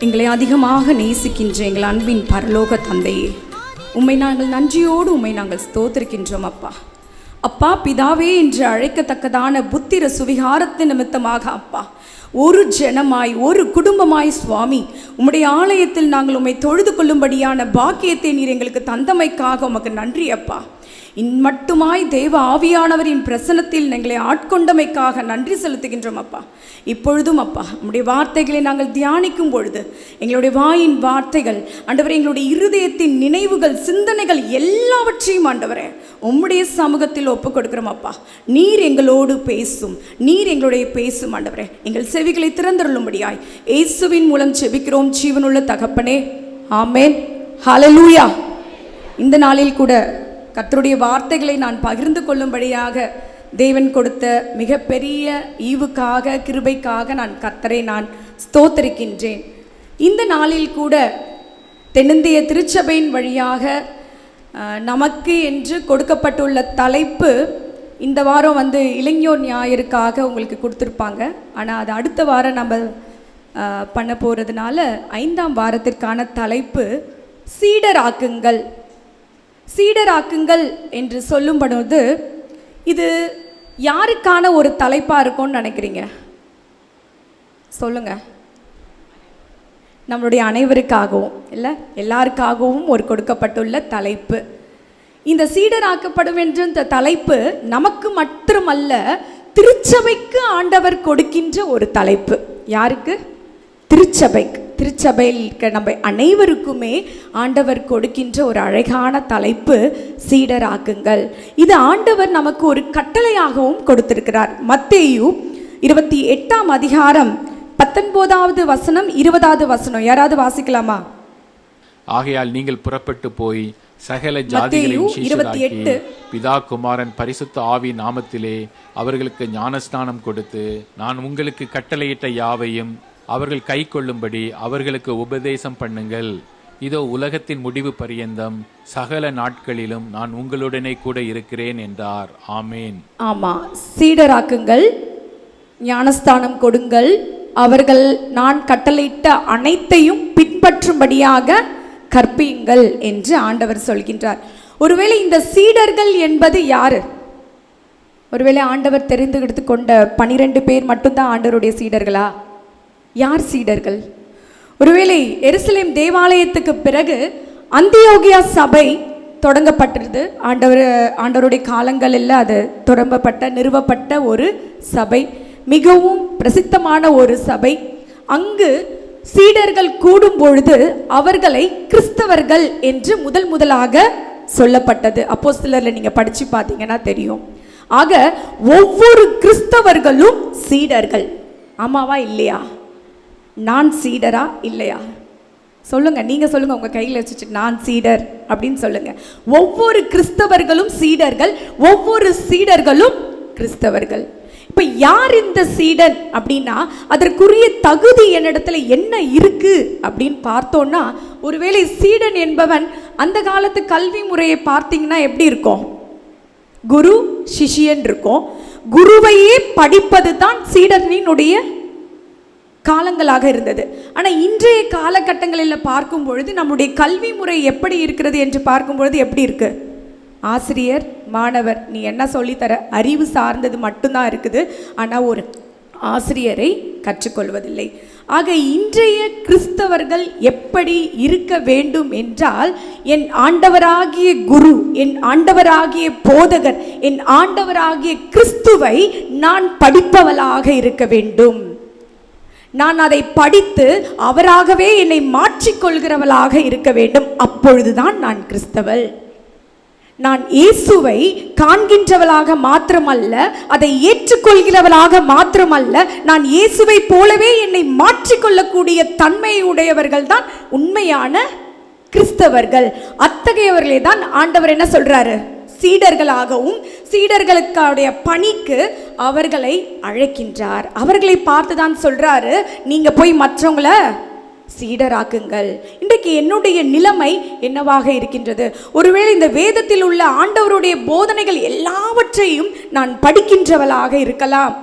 எங்களை அதிகமாக நேசிக்கின்ற எங்கள் அன்பின் பரலோக தந்தையே, உம்மை நாங்கள் நன்றியோடு உம்மை நாங்கள் ஸ்தோத்திரிக்கின்றோம். அப்பா அப்பா பிதாவே என்று அழைக்கத்தக்கதான புத்திர சுவிகாரத்தின் நிமித்தமாக அப்பா ஒரு ஜனமாய் ஒரு குடும்பமாய் சுவாமி உம்முடைய ஆலயத்தில் நாங்கள் உம்மை தொழுது கொள்ளும்படியான பாக்கியத்தை நீர் எங்களுக்கு தந்தமைக்காக உமக்கு நன்றி அப்பா. இன்மட்டுமாய் தேவ ஆவியானவரின் பிரசனத்தில் எங்களை ஆட்கொண்டமைக்காக நன்றி செலுத்துகின்றோம் அப்பா. இப்பொழுதும் அப்பா உம்முடைய வார்த்தைகளை நாங்கள் தியானிக்கும் பொழுது எங்களுடைய வாயின் வார்த்தைகள் ஆண்டவரே, எங்களுடைய இருதயத்தின் நினைவுகள் சிந்தனைகள் எல்லாவற்றையும் ஆண்டவரே உம்முடைய சமூகத்தில் ஒப்புக் கொடுக்கிறோம் அப்பா. நீர் எங்களோடு பேசும், நீர் எங்களுடைய பேசும் ஆண்டவரே. எங்கள் செவிகளை திறந்தருளும்படியாய் இயேசுவின் மூலம் செபிக்கிறோம் ஜீவனுள்ள தகப்பனே, ஆமேன். ஹல்லேலூயா. இந்த நாளில் கூட கர்த்தருடைய வார்த்தைகளை நான் பகிர்ந்து கொள்ளும்படியாக தேவன் கொடுத்த மிகப்பெரிய ஈவுக்காக கிருபைக்காக நான் கர்த்தரை நான் ஸ்தோத்திரிக்கின்றேன். இந்த நாளில் கூட தென்னிந்திய திருச்சபையின் வழியாக நமக்கு என்று கொடுக்கப்பட்டுள்ள தலைப்பு இந்த வாரம் இளைஞர் ஞாயிறுக்காக உங்களுக்கு கொடுத்துருப்பாங்க. ஆனால் அது அடுத்த வாரம் நம்ம பண்ண போகிறதுனால 5ஆம் வாரத்திற்கான தலைப்பு சீடராக்குங்கள். சீடராக்குங்கள் என்று சொல்லும்பொழுது இது யாருக்கான ஒரு தலைப்பாக இருக்கும்னு நினைக்கிறீங்க? சொல்லுங்க. நம்மளுடைய அனைவருக்காகவும் இல்லை, எல்லாருக்காகவும் ஒரு கொடுக்கப்பட்டுள்ள தலைப்பு. இந்த சீடராக்கப்படும் என்ற இந்த தலைப்பு நமக்கு மட்டுமல்ல, திருச்சபைக்கு ஆண்டவர் கொடுக்கின்ற ஒரு தலைப்பு. யாருக்கு? திருச்சபைக்கு. திருச்சபையில் இருக்க நம்ம அனைவருக்குமே ஆண்டவர் கொடுக்கின்ற ஒரு அழகான தலைப்பு சீடராக்குங்கள். இது ஆண்டவர் நமக்கு ஒரு கட்டளையாகவும் கொடுத்திருக்கிறார். மத்தேயு 28ஆம் அதிகாரம் 19வது வசனம் 20வது வசனம் யாராவது வாசிக்கலாமா? ஆகையால் நீங்கள் புறப்பட்டு போய் சகல ஜாதிகளையும் சீஷராக்கி பிதா குமாரன் பரிசுத்த ஆவி நாமத்திலே அவர்களுக்கு ஞானஸ்நானம் கொடுத்து நான் உங்களுக்கு கட்டளையிட்ட யாவையும் அவர்கள் கை கொள்ளும்படி அவர்களுக்கு உபதேசம் பண்ணுங்கள். இதோ உலகத்தின் முடிவு பரியந்தம் சகல நாட்களிலும் நான் உங்களுடனே கூட இருக்கிறேன் என்றார். ஆமேன். ஆமா, சீடராக்குங்கள், ஞானஸ்தானம் கொடுங்கள், அவர்கள் நான் கட்டளையிட்ட அனைத்தையும் பின்பற்றும்படியாக கற்பியுங்கள் என்று ஆண்டவர் சொல்கின்றார். ஒருவேளை இந்த சீடர்கள் என்பது யாரு? ஒருவேளை ஆண்டவர் தெரிந்து கொண்ட 12 பேர் மட்டும்தான் ஆண்டவருடைய சீடர்களா? யார் சீடர்கள்? ஒருவேளை எருசலேம் தேவாலயத்துக்கு பிறகு அந்தியோகியா சபை தொடங்கப்பட்டிருது. ஆண்டவருடைய காலங்களில் அது நிறுவப்பட்ட ஒரு சபை, மிகவும் பிரசித்தமான ஒரு சபை. அங்கு சீடர்கள் கூடும் பொழுது அவர்களை கிறிஸ்தவர்கள் என்று முதலாக சொல்லப்பட்டது. அப்போஸ்தலர்ல நீங்க படிச்சு பார்த்தீங்கன்னா தெரியும். ஆக ஒவ்வொரு கிறிஸ்தவர்களும் சீடர்கள். ஆமாவா இல்லையா? நான் சீடரா இல்லையா? சொல்லுங்க, நீங்க சொல்லுங்க. உங்க கையில் வச்சுட்டு நான் சீடர் அப்படின்னு சொல்லுங்க. ஒவ்வொரு கிறிஸ்தவர்களும் சீடர்கள், ஒவ்வொரு சீடர்களும் கிறிஸ்தவர்கள். இப்ப யார் இந்த சீடன் அப்படின்னா அதற்குரிய தகுதி என்னிடத்துல என்ன இருக்கு அப்படின்னு பார்த்தோம்னா, ஒருவேளை சீடன் என்பவன் அந்த காலத்து கல்வி முறையை பார்த்தீங்கன்னா எப்படி இருக்கும்? குரு சிஷியன் இருக்கும். குருவையே படிப்பது தான் சீடனினுடைய காலங்களாக இருந்தது. ஆனால் இன்றைய காலகட்டங்களில் பார்க்கும் பொழுது நம்முடைய கல்வி முறை எப்படி இருக்கிறது என்று பார்க்கும் பொழுது எப்படி இருக்கு? ஆசிரியர் மாணவர் நீ என்ன சொல்லித்தர, அறிவு சார்ந்தது மட்டும்தான் இருக்குது. ஆனால் ஒரு ஆசிரியரை கற்றுக்கொள்வதில்லை. ஆக இன்றைய கிறிஸ்தவர்கள் எப்படி இருக்க வேண்டும் என்றால், என் ஆண்டவராகிய குரு, என் ஆண்டவராகிய போதகர், என் ஆண்டவராகிய கிறிஸ்துவை நான் படிப்பவளாக இருக்க வேண்டும். நான் அதை படித்து அவராகவே என்னை மாற்றிக்கொள்கிறவளாக இருக்க வேண்டும். அப்பொழுதுதான் நான் கிறிஸ்தவள். நான் இயேசுவை காண்கின்றவளாக மாத்திரமல்ல, அதை ஏற்றுக்கொள்கிறவளாக மாத்திரமல்ல, நான் இயேசுவை போலவே என்னை மாற்றிக்கொள்ளக்கூடிய தன்மையுடையவர்கள் தான் உண்மையான கிறிஸ்தவர்கள். அத்தகையவர்களே தான் ஆண்டவர் என்ன சொல்றாரு? சீடர்களாகவும் சீடர்களுடைய பணிக்கு அவர்களை அழைக்கின்றார். அவர்களை பார்த்துதான் சொல்றாரு, நீங்க போய் மற்றவங்கள சீடராக்குங்கள். இன்றைக்கு என்னுடைய நிலைமை என்னவாக இருக்கின்றது? ஒருவேளை இந்த வேதத்தில் உள்ள ஆண்டவருடைய போதனைகள் எல்லாவற்றையும் நான் படிக்கின்றவளாக இருக்கலாம்,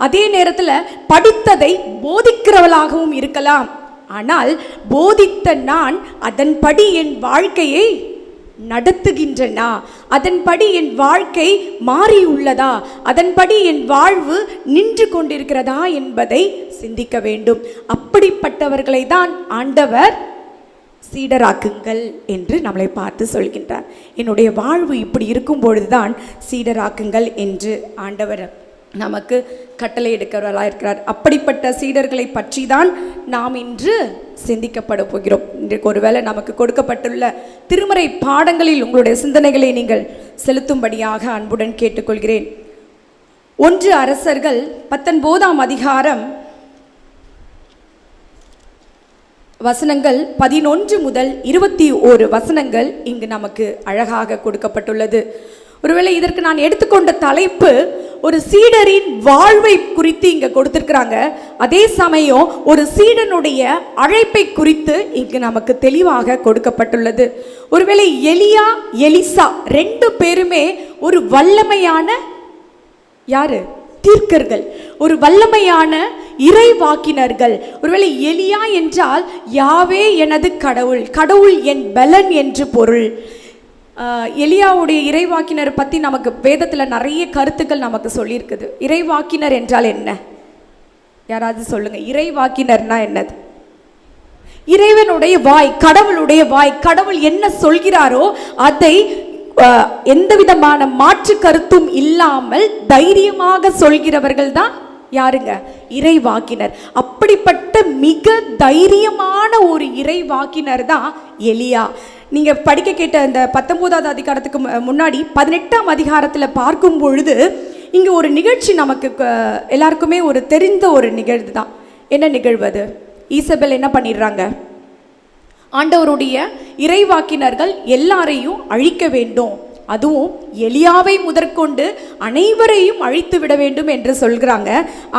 அதே நேரத்தில் படித்ததை போதிக்கிறவளாகவும் இருக்கலாம். ஆனால் போதித்த நான் அதன்படி என் வாழ்க்கையை நடத்துகின்றனா? அதன்படி என் வாழ்க்கை மாறியுள்ளதா? அதன்படி என் வாழ்வு நின்று கொண்டிருக்கிறதா என்பதை சிந்திக்க வேண்டும். அப்படிப்பட்டவர்களை தான் ஆண்டவர் சீடராக்குங்கள் என்று நம்மளை பார்த்து சொல்கின்றார். என்னுடைய வாழ்வு இப்படி இருக்கும் பொழுதுதான் சீடராக்குங்கள் என்று ஆண்டவர் நமக்கு கட்டளை எடுக்கிறவர்களாக இருக்கிறார். அப்படிப்பட்ட சீடர்களை பற்றி தான் நாம் இன்று சிந்திக்கப்பட போகிறோம். இன்றைக்கு ஒருவேளை நமக்கு கொடுக்கப்பட்டுள்ள திருமறை பாடங்களில் உங்களுடைய சிந்தனைகளை நீங்கள் செலுத்தும்படியாக அன்புடன் கேட்டுக்கொள்கிறேன். 1 அரசர்கள் 19ஆம் அதிகாரம் வசனங்கள் 11 முதல் 21 வசனங்கள் இங்கு நமக்கு அழகாக கொடுக்கப்பட்டுள்ளது. ஒருவேளை இதற்கு நான் எடுத்துக்கொண்ட தலைப்பு ஒரு சீடரின் வாழ்வை குறித்து இங்க கொடுத்திருக்கிறாங்க. அதே சமயம் ஒரு சீடனுடைய அழைப்பை குறித்து இங்கு நமக்கு தெளிவாக கொடுக்கப்பட்டுள்ளது. ஒருவேளை எலியா எலிசா 2 பேருமே ஒரு வல்லமையான யாரு? தீர்க்கர்கள், ஒரு வல்லமையான இறைவாக்கினர்கள். ஒருவேளை எலியா என்றால் யாவே எனது கடவுள், கடவுள் என் பலன் என்று பொருள். எலியாவுடைய இறைவாக்கினர் பற்றி நமக்கு வேதத்தில் நிறைய கருத்துக்கள் நமக்கு சொல்லியிருக்குது. இறைவாக்கினர் என்றால் என்ன? யாராவது சொல்லுங்க, இறைவாக்கினர்னா என்னது? இறைவனுடைய வாய், கடவுளுடைய வாய். கடவுள் என்ன சொல்கிறாரோ அதை எந்த விதமான மாற்று கருத்தும் இல்லாமல் தைரியமாக சொல்கிறவர்கள் தான் யாருங்க? இறைவாக்கினர். அப்படிப்பட்ட மிக தைரியமான ஒரு இறைவாக்கினர் தான் எலியா. நீங்க படிக்க கேட்ட இந்த 19ஆவது அதிகாரத்துக்கு முன்னாடி 18ஆம் அதிகாரத்தில் பார்க்கும் பொழுது இங்கு ஒரு நிகழ்ச்சி நமக்கு எல்லாருக்குமே ஒரு தெரிந்த ஒரு நிகழ்வு தான். என்ன நிகழ்வு அது? ஈசபெல் என்ன பண்ணிடுறாங்க? ஆண்டவருடைய இறைவாக்கினர்கள் எல்லாரையும் அழிக்க வேண்டும், அதுவும் எலியாவை முதற்கொண்டு அனைவரையும் அழித்து விட வேண்டும் என்று சொல்கிறாங்க.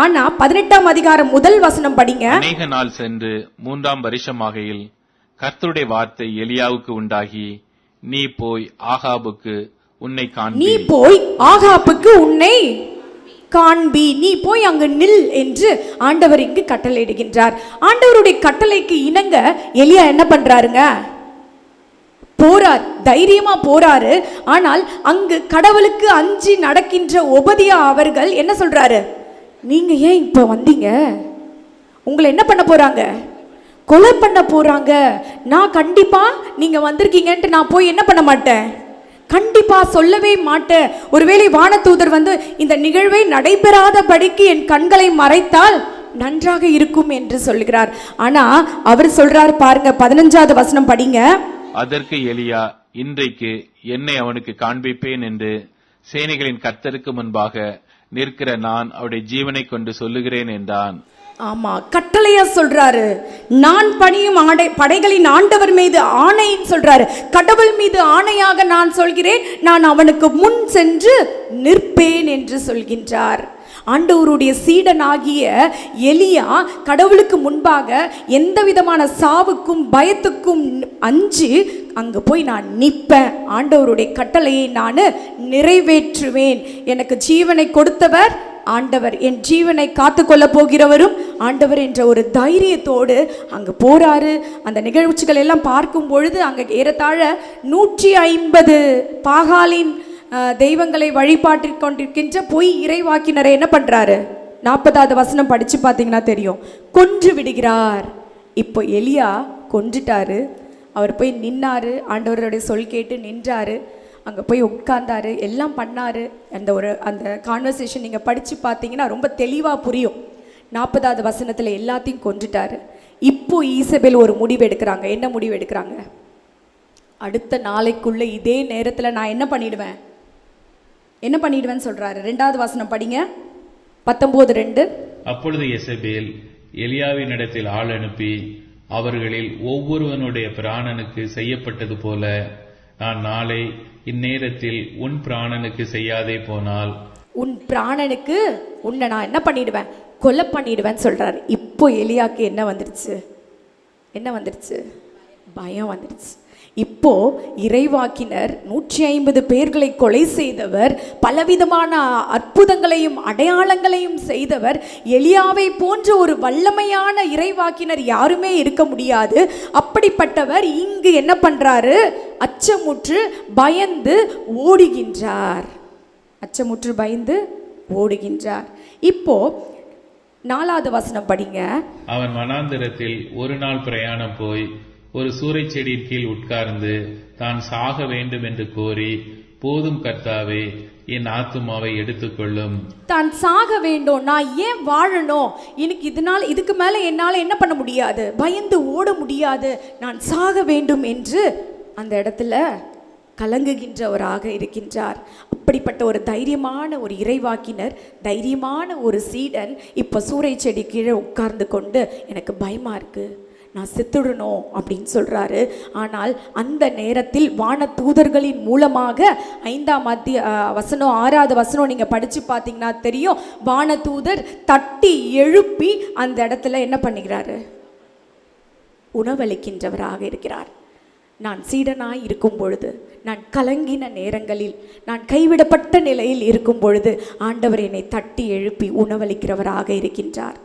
ஆனா 18ஆம் அதிகாரம் முதல் வசனம் படிங்க. அநேக நாள் சென்று 3ஆம் வருஷமாகையில் கர்த்தருடைய வார்த்தை எலியாவுக்கு உண்டாகி, நீ போய் ஆகாபுக்கு உன்னை காண்பி, நீ போய் ஆகாபுக்கு உன்னை காண்பி, நீ போய் அங்கு நில் என்று ஆண்டவர் இங்கு கட்டளையிடுகின்றார். ஆண்டவருடைய கட்டளைக்கு இணங்க எலியா என்ன பண்றாருங்க? போறார், தைரியமா போறாரு. ஆனால் அங்கு கடவுளுக்கு அஞ்சி நடக்கின்ற ஒபதியா அவர்கள் என்ன சொல்றாரு? நீங்க ஏன் இப்ப வந்தீங்க? உங்களை என்ன பண்ண போறாங்க? கொலை பண்ண போறாங்க. நான் கண்டிப்பா நீங்க வந்திருக்கீங்கன்ட்டு நான் போய் என்ன பண்ண மாட்டேன், கண்டிப்பா சொல்லவே மாட்டேன். ஒருவேளை வானதூதர் வந்து இந்த நிகழ்வை நடைபெறாதபடிக்கு என் கண்களை மறைத்தால் நன்றாக இருக்கும் என்று சொல்கிறார். ஆனா அவர் சொல்றார் பாருங்க, 15ஆவது வசனம் படிங்க. அதற்கு எலியா, இன்றைக்கு என்னை அவனுக்கு காண்பிப்பேன் என்று சேனைகளின் கர்த்தருக்கு முன்பாக நிற்கிற நான் அவருடைய ஜீவனை கொண்டு சொல்லுகிறேன் என்றான். ஆமா, கட்டளையா சொல்றாரு. நான் பணியும் படைகளின் ஆண்டவர் மீது ஆணைன்னு சொல்றாரு. கடவுள் மீது ஆணையாக நான் சொல்கிறேன், நான் அவனுக்கு முன் சென்று நிற்பேன் என்று சொல்கின்றார். ஆண்டவருடைய சீடனாகிய எலியா கடவுளுக்கு முன்பாக எந்த விதமான சாவுக்கும் பயத்துக்கும் அஞ்சு அங்க போய் நான் நிற்பேன், ஆண்டவருடைய கட்டளையை நான் நிறைவேற்றுவேன். எனக்கு ஜீவனை கொடுத்தவர் ஆண்டவர், என் ஜீவனை காத்து கொள்ள போகிறவரும் ஆண்டவர் என்ற ஒரு தைரியத்தோடு அங்கு போறாரு. அந்த நிகழ்ச்சிகள் எல்லாம் பார்க்கும் பொழுது அங்க ஏறத்தாழ 150 பாகாலின் தெய்வங்களை வழிபாட்டில் கொண்டிருக்கின்ற பொய் இறைவாக்கினரை என்ன பண்றாரு? 40ஆவது வசனம் படிச்சு பார்த்தீங்கன்னா தெரியும், கொன்று விடுகிறார். இப்போ எலியா கொன்றுட்டாரு. அவர் போய் நின்னாரு, ஆண்டவருடைய சொல் கேட்டு நின்றாரு, அங்கே போய் உட்கார்ந்தாரு, எல்லாம் பண்ணாரு. அந்த கான்வர்சேஷன் நீங்கள் படித்து பார்த்தீங்கன்னா ரொம்ப தெளிவாக புரியும். 40ஆவது வசனத்தில் எல்லாத்தையும் கொன்றுட்டாரு. இப்போ ஈசபெல் ஒரு முடிவு எடுக்கிறாங்க. என்ன முடிவு எடுக்கிறாங்க? அடுத்த நாளைக்குள்ள இதே நேரத்தில் நான் என்ன பண்ணிடுவேன்னு சொல்றாரு. 2ஆவது வசனம் படிங்க, 19:2. அப்பொழுது யேசபேல் எலியாவின் இடத்தில் ஆள் அனுப்பி, அவர்களில் ஒவ்வொருவனுடைய பிராணனுக்கு செய்யப்பட்டது போல நான் நாளை இந்நேரத்தில் உன் பிராணனுக்கு செய்யாதே போனால் உன் பிராணனுக்கு உன்னை நான் என்ன பண்ணிடுவேன், கொலை பண்ணிடுவேன்னு சொல்றாரு. இப்போ எலியாக்கு என்ன வந்துடுச்சு? என்ன வந்துடுச்சு? பயம் வந்துடுச்சு. இப்போ இறைவாக்கினர் 150 பேர்களை கொலை செய்தவர், பலவிதமான அற்புதங்களையும் அடையாளங்களையும் செய்தவர், எலியாவை போன்ற ஒரு வல்லமையான இறைவாக்கினர் யாருமே இருக்க முடியாது. அப்படிப்பட்டவர் இங்கு என்ன பண்றாரு? அச்சமுற்று பயந்து ஓடுகின்றார். அச்சமுற்று பயந்து ஓடுகின்றார். இப்போ 4வது வசனம் படிங்க. அவன் வனாந்திரத்தில் ஒரு நாள் பிரயாணம் போய் ஒரு சூரைச் செடியின் கீழ் உட்கார்ந்து தான் சாக வேண்டும் என்று கோரி, போதும் கர்த்தாவே, என் ஆத்துமாவை எடுத்துக்கொள்ளும். தான் சாக வேண்டும், நான் ஏன் வாழணும், எனக்கு இதுக்கு மேல என்னால என்ன பண்ண முடியாது, பயந்து ஓட முடியாது, நான் சாக வேண்டும் என்று அந்த இடத்துல கலங்குகின்றவராக இருக்கின்றார். அப்படிப்பட்ட ஒரு தைரியமான ஒரு இறைவாக்கினர், தைரியமான ஒரு சீடன் இப்போ சூறை செடி கீழே உட்கார்ந்து கொண்டு எனக்கு பயமா இருக்கு, நான் செத்துடணும் அப்படின்னு சொல்றாரு. ஆனால் அந்த நேரத்தில் வான தூதர்களின் மூலமாக 5வது வசனம் 6வது வசனம் நீங்க படிச்சு பார்த்தீங்கன்னா தெரியும், வான தூதர் தட்டி எழுப்பி அந்த இடத்துல என்ன பண்ணுகிறாரு? உணவளிக்கின்றவராக இருக்கிறார். நான் சீடனாய் இருக்கும் பொழுது, நான் கலங்கின நேரங்களில், நான் கைவிடப்பட்ட நிலையில் இருக்கும் பொழுது ஆண்டவர் என்னை தட்டி எழுப்பி உணவளிக்கிறவராக இருக்கின்றார்.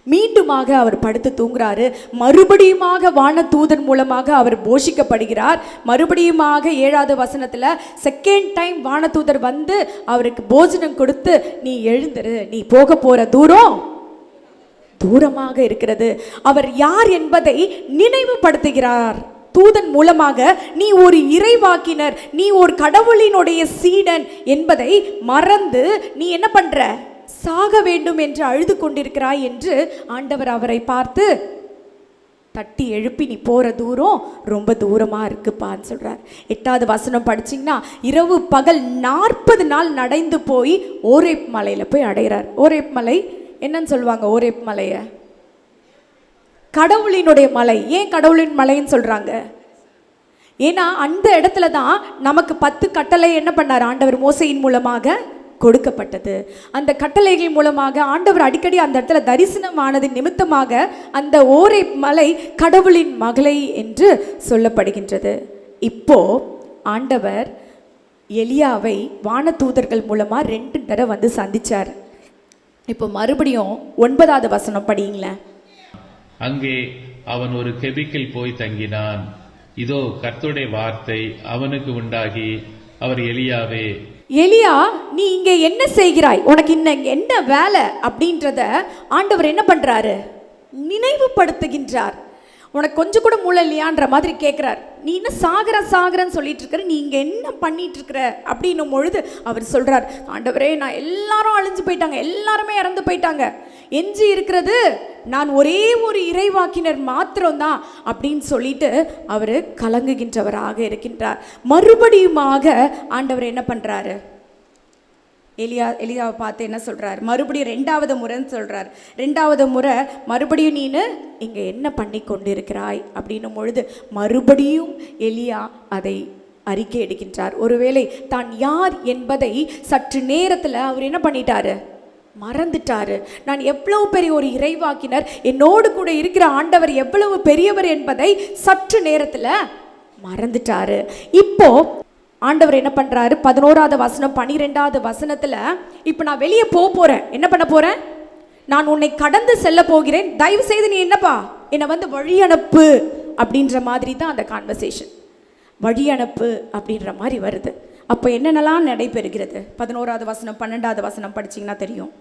மீண்டுமாக அவர் படுத்து தூங்குறாரு. மறுபடியுமாக வான தூதன் மூலமாக அவர் போஷிக்கப்படுகிறார். மறுபடியுமாக 7வது வசனத்துல செகண்ட் டைம் வான தூதர் வந்து அவருக்கு போஜனம் கொடுத்து, நீ எழுந்துரு, நீ போக போற தூரம் தூரமாக இருக்கிறது. அவர் யார் என்பதை நினைவுபடுத்துகிறார் தூதன் மூலமாக. நீ ஒரு இறைவாக்கினர், நீ ஒரு கடவுளினுடைய சீடன் என்பதை மறந்து நீ என்ன பண்ற, சாக வேண்டும் என்று அழுது கொண்டிருக்கிறாய் என்று ஆண்டவர் அவரை பார்த்து தட்டி எழுப்பி, நீ போற தூரம் ரொம்ப தூரமா இருக்குப்பான்னு சொல்றார். 8வது வசனம் படிச்சிங்கன்னா, இரவு பகல் 40 நாள் நடந்து போய் ஓரேப் மலையில போய் அடைகிறார். ஓரேப் மலை என்னன்னு சொல்லுவாங்க? ஓரேப் மலைய கடவுளினுடைய மலை. ஏன் கடவுளின் மலைன்னு சொல்றாங்க? ஏன்னா அந்த இடத்துல தான் நமக்கு 10 கட்டளை என்ன பண்ணார் ஆண்டவர் மோசையின் மூலமாக கொடுக்கப்பட்டது. அந்த கட்டளைகள் மூலமாக ஆண்டவர் அடிக்கடி அந்த இடத்துல தரிசனமானது நிமித்தமாக அந்த ஓரேப் மலை கடவுளின் மகளை என்று சொல்லப்படுகின்றது. இப்போ ஆண்டவர் எலியாவை வான தூதர்கள் மூலமா 2 தடவை வந்து சந்திச்சார். இப்போ மறுபடியும் 9வது வசனம் படிங்களேன். அங்கே அவன் ஒரு கெபிக்கில் போய் தங்கினான். இதோ கர்த்தருடைய வார்த்தை அவனுக்கு உண்டாகி, அவர் எலியாவே, எலியா, நீ இங்கே என்ன செய்கிறாய், உனக்கு இன்னும் என்ன வேலை அப்படின்றத ஆண்டவர் என்ன பண்றாரு? நினைவுபடுத்துகின்றார். உனக்கு கொஞ்சம் கூட மூளை இல்லையான்ற மாதிரி கேட்கிறார். நீ என்ன சாகரன்னு சொல்லிட்டு இருக்கிற, நீ இங்க என்ன பண்ணிட்டு இருக்கிற அப்படின்னும் பொழுது அவர் சொல்றார், ஆண்டவரே, நான் எல்லாரும் அழிஞ்சு போயிட்டாங்க, எல்லாருமே இறந்து போயிட்டாங்க, எஞ்சி இருக்கிறது நான் ஒரே ஒரு இறைவாக்கினர் மாத்திரம்தான் அப்படின்னு சொல்லிட்டு அவர் கலங்குகின்றவராக இருக்கின்றார். மறுபடியுமாக ஆண்டவர் என்ன பண்றாரு? எலியாவை பார்த்து என்ன சொல்றார்? மறுபடியும் 2வது முறைன்னு சொல்றார். 2வது முறை மறுபடியும் நீனு இங்க என்ன பண்ணி கொண்டிருக்கிறாய் அப்படின்னும் பொழுது மறுபடியும் எலியா அதை அறிக்கை எடுக்கின்றார். ஒருவேளை தான் யார் என்பதை சற்று நேரத்தில் அவர் என்ன பண்ணிட்டாரு? மறந்துட்டாரு. நான் எவ்வளவு பெரிய ஒரு இறைவாக்கினர், என்னோடு கூட இருக்கிற ஆண்டவர் எவ்வளவு பெரியவர் என்பதை சற்று நேரத்தில் மறந்துட்டாரு. இப்போ ஆண்டவர் என்ன பண்றாரு? 11வது வசனம் 12வது வசனத்துல, இப்ப நான் வெளியே போறேன், என்ன பண்ண போறேன்? நான் உன்னை கடந்து செல்ல போகிறேன், தயவு செய்து நீ என்னப்பா என்னை வந்து வழி அனுப்பு அப்படின்ற மாதிரி தான் அந்த கான்வர்சேஷன். வழி அனுப்பு அப்படின்ற மாதிரி வருது. அப்போ என்னென்னலாம் நடைபெறுகிறது? 11வது வசனம் 12வது வசனம் படிச்சிங்கன்னா தெரியும்.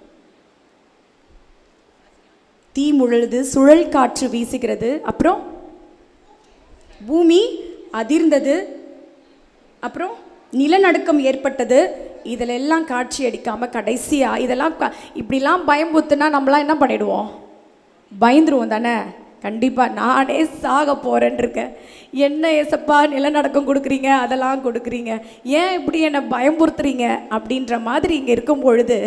தீ முழுது, சுழல் காற்று வீசுகிறது, அப்புறம் பூமி அதிர்ந்தது, அப்புறம் நிலநடுக்கம் ஏற்பட்டது. இதில் எல்லாம் காட்சி அடிக்காமல் கடைசியாக இதெல்லாம் இப்படிலாம் பயம்புத்துனா நம்மளாம் என்ன பண்ணிடுவோம்? பயந்துருவோம் தானே. கண்டிப்பாக நானே சாக போகிறேன்னு இருக்கேன். என்ன ஏசப்பா நிலநடுக்கம் கொடுக்குறீங்க, அதெல்லாம் கொடுக்குறீங்க, ஏன் இப்படி என்னை பயம்புறுத்துறீங்க அப்படின்ற மாதிரி இங்கே இருக்கும் பொழுது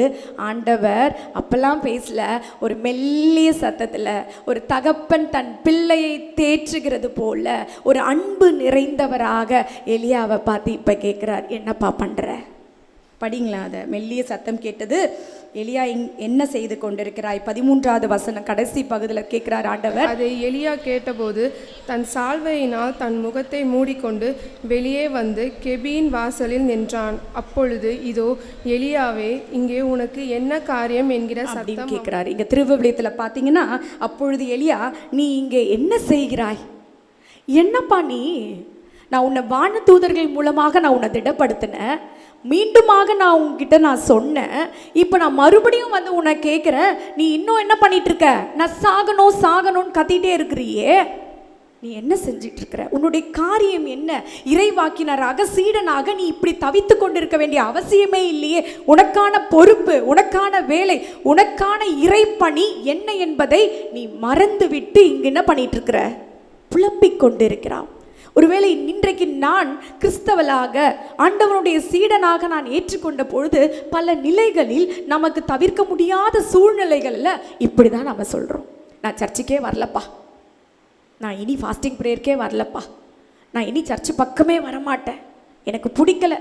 ஆண்டவர் அப்பெல்லாம் பேசல, ஒரு மெல்லிய சத்தத்தில் ஒரு தகப்பன் தன் பிள்ளையை தேற்றுகிறது போல ஒரு அன்பு நிறைந்தவராக எலியாவை பார்த்து இப்போ கேட்குறார், என்னப்பா பண்ணுற? படிங்களா அதை. மெல்லிய சத்தம் கேட்டது. எலியா என்ன செய்து கொண்டிருக்கிறாய்? 13வது வசனம் கடைசி பகுதியில் கேட்கிறார் ஆண்டவர். அதை எலியா கேட்டபோது தன் சால்வையினால் தன் முகத்தை மூடிக்கொண்டு வெளியே வந்து கெபியின் வாசலில் நின்றான். அப்பொழுது இதோ எலியாவே, இங்கே உனக்கு என்ன காரியம் என்கிற சத்தம் கேட்கிறார். இங்க திருவிவிலியத்தில் பார்த்தீங்கன்னா, அப்பொழுது எலியா, நீ இங்கே என்ன செய்கிறாய்? என்னப்பா நீ? நான் உன்னை வான தூதர்கள் மூலமாக நான் உன்னை திடப்படுத்தினேன், மீண்டுமாக நான் உங்ககிட்ட நான் சொன்னேன், இப்போ நான் மறுபடியும் வந்து உன்னை கேட்குறேன், நீ இன்னும் என்ன பண்ணிட்டு இருக்க? நான் சாகணும்னு கத்திட்டே இருக்கிறியே, நீ என்ன செஞ்சிட்டு இருக்கிற? உன்னுடைய காரியம் என்ன? இறைவாக்கினராக சீடனாக நீ இப்படி தவித்து கொண்டிருக்க வேண்டிய அவசியமே இல்லையே. உனக்கான பொறுப்பு, உனக்கான வேலை, உனக்கான இறைப்பணி என்ன என்பதை நீ மறந்துவிட்டு இங்கு என்ன பண்ணிட்டு இருக்கிற? புலம்பிக் கொண்டிருக்கிறான். ஒருவேளை இன்றைக்கு நான் கிறிஸ்தவளாக ஆண்டவனுடைய சீடனாக நான் ஏற்றுக்கொண்ட பொழுது பல நிலைகளில் நமக்கு தவிர்க்க முடியாத சூழ்நிலைகளில் இப்படி தான் நம்ம சொல்கிறோம், நான் சர்ச்சுக்கே வரலப்பா, நான் இனி ஃபாஸ்டிங் ப்ரேயருக்கே வரலப்பா, நான் இனி சர்ச்சு பக்கமே வரமாட்டேன், எனக்கு பிடிக்கல,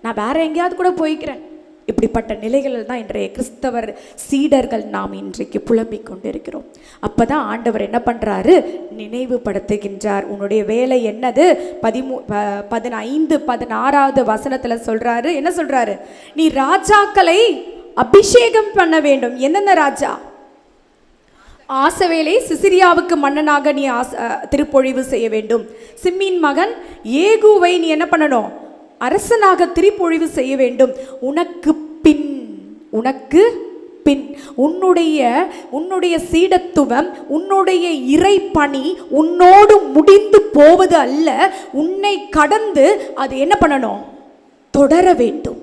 நான் வேற எங்கேயாவது கூட போய்க்கிறேன். இப்படிப்பட்ட நிலைகளில் தான் இன்றைய கிறிஸ்தவர் சீடர்கள் நாம் இன்றைக்கு புலம்பிக் கொண்டிருக்கிறோம். அப்போ தான் ஆண்டவர் என்ன பண்ணுறாரு? நினைவுபடுத்துகின்றார். உன்னுடைய வேலை என்னது? 15, 16வது வசனத்தில் சொல்கிறாரு. என்ன சொல்கிறாரு? நீ ராஜாக்களை அபிஷேகம் பண்ண வேண்டும். என்னென்ன ராஜா? ஆசவேலை சிசிரியாவுக்கு மன்னனாக நீ திருப்பொழிவு செய்ய வேண்டும். சிம்மின் மகன் ஏகுவை நீ என்ன பண்ணணும்? அரசனாக திருப்பொழிவு செய்ய வேண்டும். உனக்கு பின் உன்னுடைய சீடத்துவம், உன்னுடைய இறைப்பணி உன்னோடு முடிந்து போவது அல்ல, உன்னை கடந்து அது என்ன பண்ணணும்? தொடர வேண்டும்.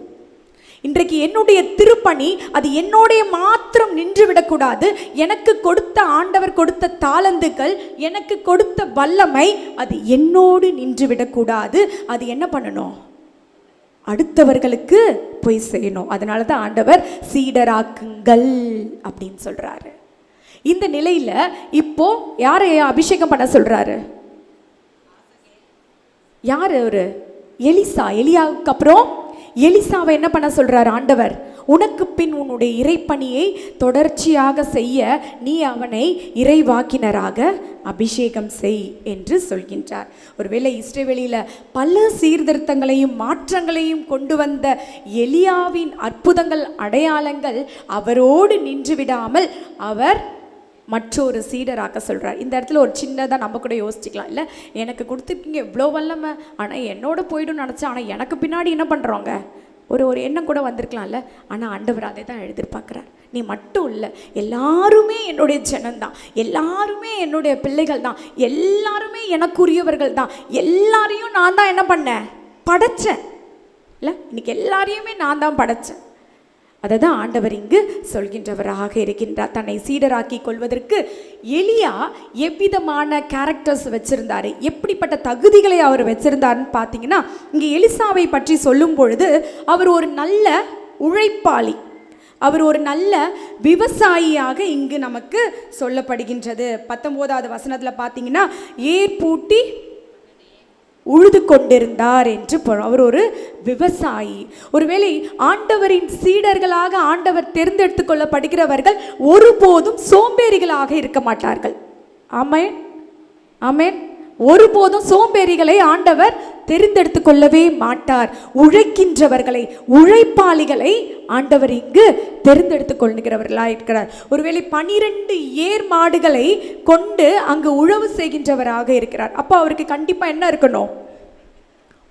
இன்றைக்கு என்னுடைய திருப்பணி அது என்னோடைய மாத்திரம் நின்று விடக்கூடாது. எனக்கு கொடுத்த ஆண்டவர் கொடுத்த தாளந்துகள், எனக்கு கொடுத்த வல்லமை அது என்னோடு நின்று விடக்கூடாது. அது என்ன பண்ணணும்? அடுத்தவர்களுக்கு போய் செய்யணும். அதனால தான் ஆண்டவர் சீடராக்குங்கள் அப்படின்னு சொல்றாரு. இந்த நிலையில இப்போ யாரை அபிஷேகம் பண்ண சொல்றாரு? யாரு? ஒரு எலியாவுக்கு அப்புறம் எலிசாவை என்ன பண்ண சொல்றாரு ஆண்டவர்? உனக்கு பின் உன்னுடைய இறைப்பணியை தொடர்ச்சியாக செய்ய நீ அவனை இறைவாக்கினராக அபிஷேகம் செய் என்று சொல்கின்றார். ஒருவேளை இஸ்ரவேலில் பல சீர்திருத்தங்களையும் மாற்றங்களையும் கொண்டு வந்த எலியாவின் அற்புதங்கள், அடையாளங்கள் அவரோடு நின்று விடாமல் அவர் மற்றொரு சீடராக்க சொல்கிறார். இந்த இடத்துல ஒரு சின்னதாக நம்ம கூட யோசிச்சுக்கலாம், இல்லை எனக்கு கொடுத்துருக்கீங்க இவ்வளோ வல்லமை, ஆனால் என்னோட போய்டும் நினச்சேன், ஆனால் எனக்கு பின்னாடி என்ன பண்ணுறோங்க ஒரு எண்ணம் கூட வந்திருக்கலாம்ல. ஆனால் ஆண்டவர் அதை தான் எழுதிர்பார்க்குறார். நீ மட்டும் இல்லை, எல்லாருமே என்னுடைய ஜனந்தான், எல்லாருமே என்னுடைய பிள்ளைகள் தான், எல்லாருமே எனக்குரியவர்கள் தான், எல்லாரையும் நான் தான் என்ன பண்ணேன்? படைச்சேன். இல்லை, இன்னைக்கு எல்லாரையுமே நான் தான் படைச்சேன். அதை தான் ஆண்டவர் இங்கு சொல்கின்றவராக இருக்கின்றார். தன்னை சீடராக்கி கொள்வதற்கு எலியா எவ்விதமான கேரக்டர்ஸ் வச்சிருந்தாரு, எப்படிப்பட்ட தகுதிகளை அவர் வச்சிருந்தாருன்னு பார்த்தீங்கன்னா, இங்கே எலிசாவை பற்றி சொல்லும் பொழுது அவர் ஒரு நல்ல உழைப்பாளி, அவர் ஒரு நல்ல விவசாயியாக இங்கு நமக்கு சொல்லப்படுகின்றது. 19வது வசனத்தில் பார்த்தீங்கன்னா, ஏர் பூட்டி உழுது கொண்டிருந்தார் என்று அவர் ஒரு விவசாயி. ஒருவேளை ஆண்டவரின் சீடர்களாக ஆண்டவர் தேர்ந்தெடுத்து கொள்ளப்படுகிறவர்கள் ஒருபோதும் சோம்பேறிகளாக இருக்க மாட்டார்கள். ஆமென், ஆமென். ஒருபோதும் சோம்பேறிகளை ஆண்டவர் தெரிந்தெடுத்து கொள்ளவே மாட்டார். உழைக்கின்றவர்களை, உழைப்பாளிகளை ஆண்டவர் இங்கு தெரிந்தெடுத்து கொள்ளுகிறவர்களாக இருக்கிறார். ஒருவேளை 12 ஏர் மாடுகளை கொண்டு அங்கு உழவு செய்கின்றவராக இருக்கிறார். அப்போ அவருக்கு கண்டிப்பா என்ன இருக்கணும்?